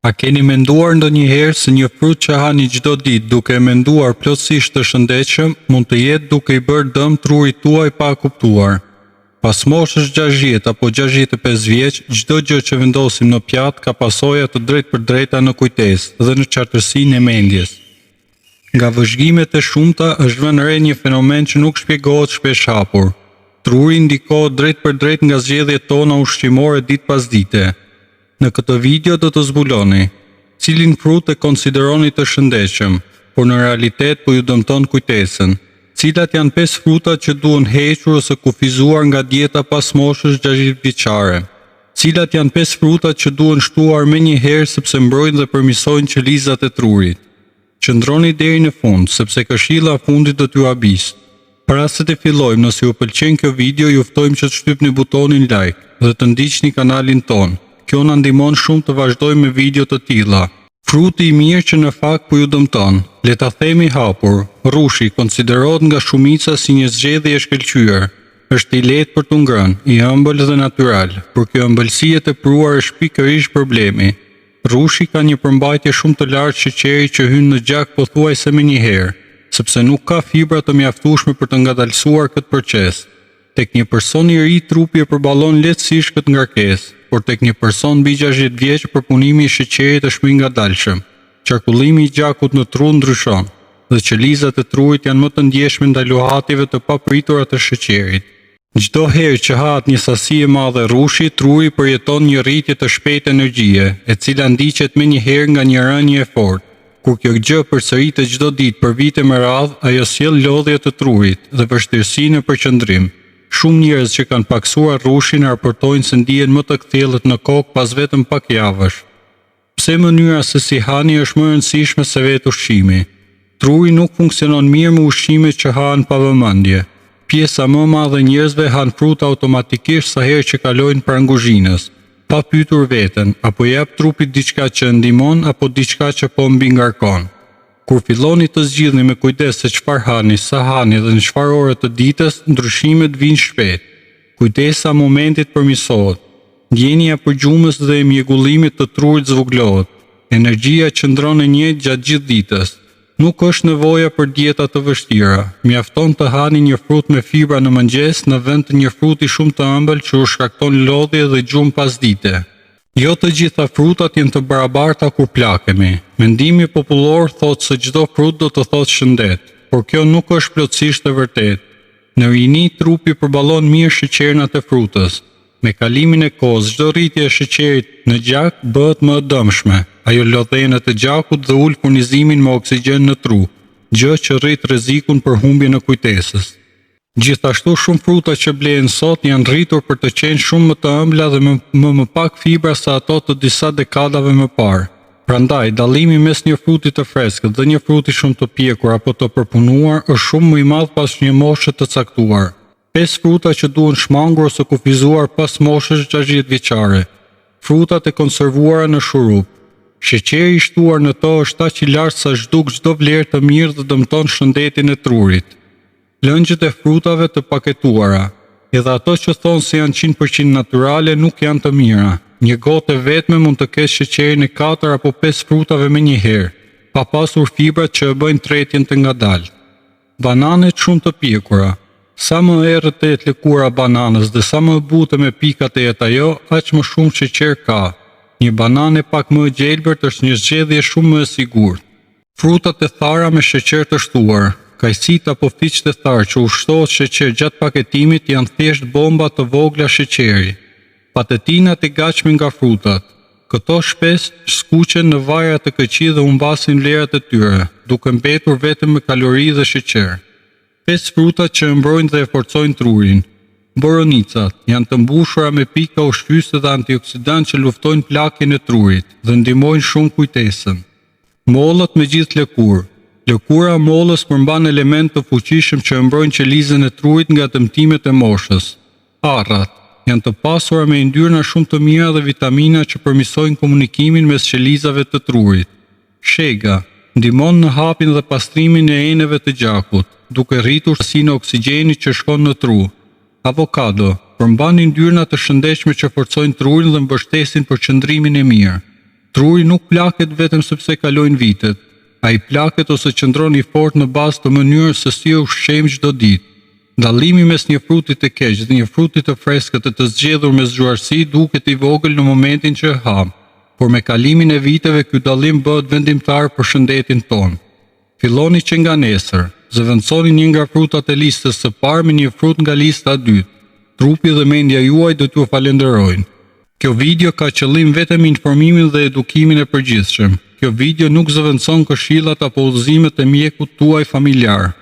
A keni menduar ndonjëherë se një frut që hani çdo ditë duke e menduar plotësisht të shëndetshëm mund të jetë duke i bërë dëm trurit tuaj pa e kuptuar? Pas moshës 60 apo 65 vjeç, çdo gjë që vendosim në pjatë ka pasoja të drejtpërdrejta në kujtesë dhe në qartësinë e mendjes. Nga vëzhgimet e shumta është vënë re një fenomen që nuk shpjegohet shpesh hapur. Truri ndikohet drejtpërdrejt nga zgjedhjet tona ushqimore ditë pas dite. Në këtë video do të zbuloni cilin frut e konsideroni të shëndetshëm, por në realitet po ju dëmton kujtesën. Cilat janë 5 frutat që duhen hequr ose kufizuar nga dieta pas moshës 60 vjeçare? Cilat janë 5 frutat që duhen shtuar menjëherë sepse mbrojnë dhe përmirësojnë qelizat e trurit? Qëndroni deri në fund, sepse këshilla e fundit do t'ju habisë. Para se të fillojmë, nëse ju pëlqen kjo video, ju ftojmë që të shtypni butonin like dhe të ndiqni kanalin ton. Kjo na ndihmon shumë të vazhdojmë me video të tilla. Fruti i mirë që në fakt po ju dëmton, le ta themi hapur. Rrushi konsiderohet nga shumica si një zgjedhje e shkëlqyer. Është i lehtë për t'u ngrënë, i ëmbël dhe natyral, por kjo ëmbëlsi e tepruar është pikërisht problemi. Rrushi ka një përmbajtje shumë të lartë sheqeri që hyn në gjak pothuajse menjëherë, sepse nuk ka fibra të mjaftueshme për të ngadalësuar këtë proces. Tek një person i ri trupi e përballon lehtësisht këtë ngarkesë, por tek një person mbi 60 vjeç përpunimi i sheqerit është më i ngadalshëm. Qarkullimi i gjakut në tru ndryshon, dhe qelizat e trurit janë më të ndjeshme ndaj luhatjeve të papritura të sheqerit. Çdo herë që hahet një sasi e madhe rrushi, truri përjeton një rritje të shpejtë energjie, e cila ndiqet menjëherë nga një rënje e fortë. Kur kjo gjë përsëritet çdo ditë për vite me radhë, ajo sjell lodhje të trurit dhe vështirësi në përqendrim. Shumë njerëz që kanë paksuar rrushin raportojnë se ndihen më të kthjellët në kokë pas vetëm pak javësh. Pse mënyra se si hani është më e rëndësishme se vetë ushqimi? Truri nuk funksionon mirë me ushqime që hahen pa vëmendje. Pjesa më e madhe e njerëzve han fruta automatikisht sa herë që kalojnë pranë kuzhinës, pa pyetur veten, apo jep trupit diçka që ndihmon apo diçka që po mbi ngarkon. Kur filloni të zgjidhni me kujdes se çfarë hani, sa hani dhe në çfarë ore të ditës, ndryshimet vijnë shpejt. Kujdesa momentit përmirësohet. Ndjenja e përgjumës dhe e mjegullimit të trurit zvogëlohet. Energjia qëndron e njëjtë gjatë gjithë ditës. Nuk është nevoja për dieta të vështira. Mjafton të hani një frut me fibra në mëngjes në vend të një fruti shumë të ëmbël që u shkakton lodhje dhe gjumë pasdite. Jo të gjitha frutat janë të barabarta kur plakemi. Mendimi popullor thotë se çdo frut do të thotë shëndet, por kjo nuk është plotësisht e vërtetë. Në rini trupi përballon mirë sheqernat e frutës. Me kalimin e kohës, çdo rritje e sheqerit në gjak bëhet më e dëmshme. Ajo lodh dhenët e gjakut dhe ul furnizimin me oksigjen në tru, gjë që rrit rrezikun për humbjen e kujtesës. Gjithashtu shumë fruta që blehen sot janë rritur për të qenë shumë më të ëmbla dhe më pak fibra se ato të disa dekadave më parë. Prandaj, dallimi mes një fruti të freskët dhe një fruti shumë të pjekur apo të përpunuar është shumë më i madh pas një moshe të caktuar. 5 fruta që duhen shmangur ose kufizuar pas moshës 60 vjeçare. Frutat e konservuara në shurup. Sheqeri i shtuar në to është aq i lartë sa zhduk çdo vlerë të mirë dhe dëmton shëndetin e trurit. Lëngjët e frutave të paketuara, edhe ato që thonë se janë 100% natyrale nuk janë të mira. Një gotë e vetme mund të ketë sheqerin e 4 apo 5 frutave me njëherë, pa pasur fibrat që e bëjnë tretjen të ngadaltë. Bananet shumë të pjekura. Sa më errët të jetë lëkura bananës dhe sa më e butë me pikat e jetë ajo, aq më shumë sheqer ka. Një banane pak më e gjelbërt është një zgjedhje shumë më e sigurt. Frutat e thara me sheqer të shtuar. Kajsit apo fiqt e tharë që ushtohet sheqer gjatë paketimit janë thjesht bomba të vogla sheqeri. Patetinat e gatshme nga frutat. Këto shpesh skuqen në vajra të këqij dhe humbasin vlerat e tyre, duke mbetur vetëm me kalori dhe sheqer. 5 frutat që mbrojnë dhe e forcojnë trurin. Boronicat janë të mbushura me pika ushqyese dhe antioksidant që luftojnë plakjen e trurit dhe ndihmojnë shumë kujtesën. Mollët me gjithë lëkurë. Lëkura e mollës përmban element të fuqishëm që mbrojnë qelizën e trurit nga dëmtimet e moshës. Arrat janë të pasura me yndyrna shumë të mira dhe vitamina që përmirësojnë komunikimin mes qelizave të trurit. Shega ndihmon në hapjen dhe pastrimin e enëve të gjakut, duke rritur sasinë e oksigjenit që shkon në tru. Avokado përmban yndyrna të shëndetshme që forcojnë trurin dhe mbështesin përqendrimin e mirë. Truri nuk plaket vetëm sepse kalojnë vitet. Ai plaket ose qëndron i fortë në bazë të mënyrës se si ushqejmë çdo ditë. Dallimi mes një fruti të keq dhe një fruti të freskët e të zgjedhur me zgjuarsi duket i vogël në momentin që e ham, por me kalimin e viteve ky dallim bëhet vendimtar për shëndetin tonë. Filloni që nga nesër, zëvendësoni një nga frutat e listës së parë me një frut nga lista e dytë. Trupi dhe mendja juaj do t'ju falenderojnë. Kjo video ka qëllim vetëm informimin dhe edukimin e përgjithshëm. Kjo video nuk zëvendëson këshillat apo udhëzimet e mjekut tuaj familjar.